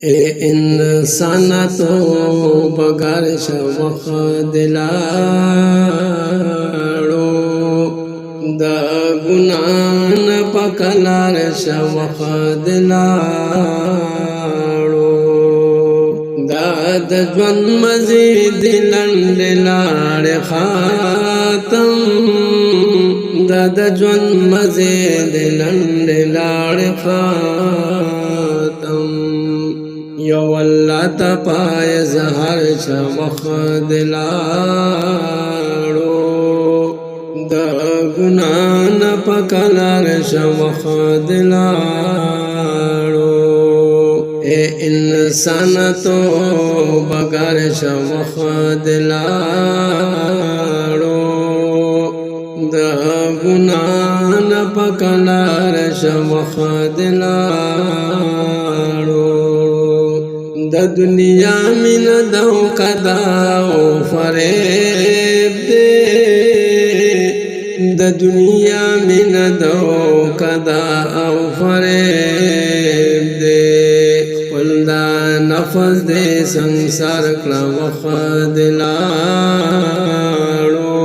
اے انسان تو بغیر شوق دلاړو دا ګناه نه پکلار شوق دلاړو دا د ژوند مزید لنډ لاړ خاتم دا د ژوند مزید لنډ لاړ خاتم یو الله ته پای زهر شوق دلاړو دا ګناه نه پکلار شوق دلاړو اے انسان تو بغیر شوق دلاړو دا ګناه نه پکلار شوق دلاړو د دنیا من دو قدا او فریب دے د دنیا من دو قدا او فریب دے خپلدا نفس دے سنسار کلا وخد لاړو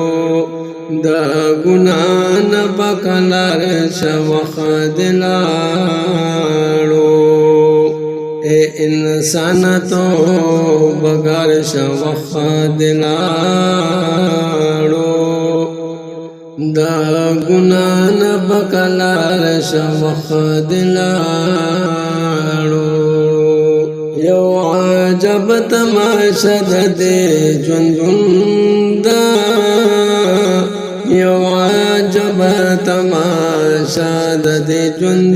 دا گناہ نه پکلار شوق دلاړو اے انسان تو بغیر شوق دلاړو دا گناہ نه پکلار شوق دلاړو یو عجب تماشا د ژوند یو عجب تماشا د ژوند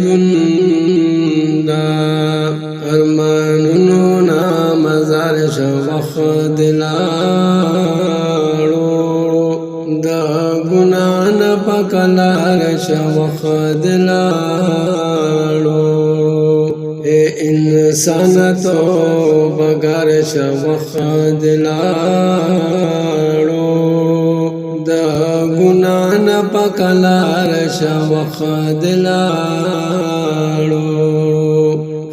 ارمانونو نا مزار شوق دلاړو دا ګناه نه پکلار شوق دلاړو اے انسان تو بغیر شوق دلاړو دا ګناه نه پکلار شوق دلاړو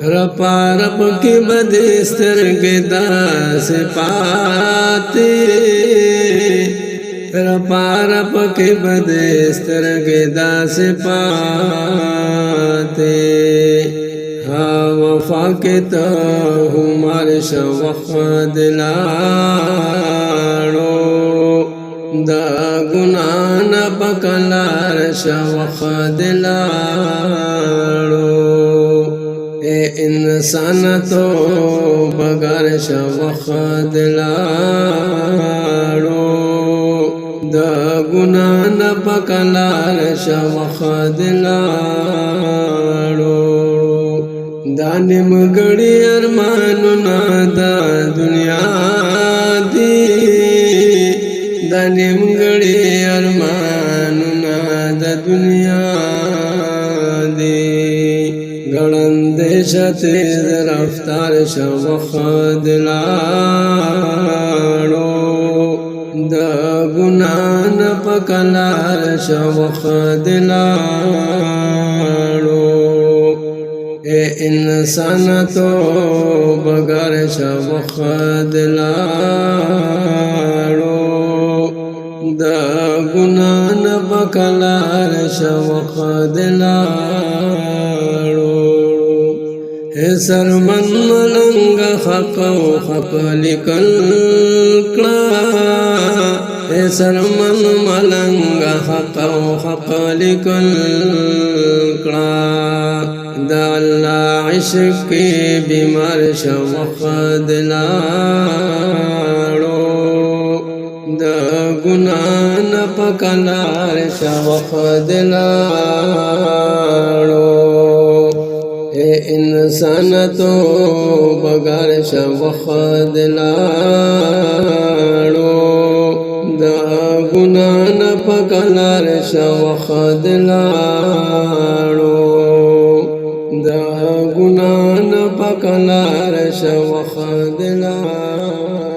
رپا رپ کی بدسترګ داس پاتے رپا رپ کی بدسترګ داس پاتے ہاں وفا کے تو ہمار شوق دلاړو دا گناہ نہ پکلار شوق دلاړو اے انسان تو بغیر شوق دلاړو دا گناہ نه پکلار شوق دلاړو دا نیمګړی ارمانونه دا دنیا دی دا نیمګړی ارمانونه دا دنیا دی ګړندې شته رفتار شوق دلاړو دا ګناه نه پکلار شوق دلاړو اے انسان تو بغیر شوق دلاړو دا گناہ نه پکلار شوق دلاړو اے سرمن ملنګ حق او حق لیکل کړه اے سرمن ملنګ حق او حق لیکل کړه دا الله عشق کی بیمار شوق دلاړو دا گناہ نه پکلار شوق دلاړو اے انسان تو بغیر شوق دلاړو دا گناہ نه پکلار شوق دلاړو دا گناہ نه پکلار شوق دلاړو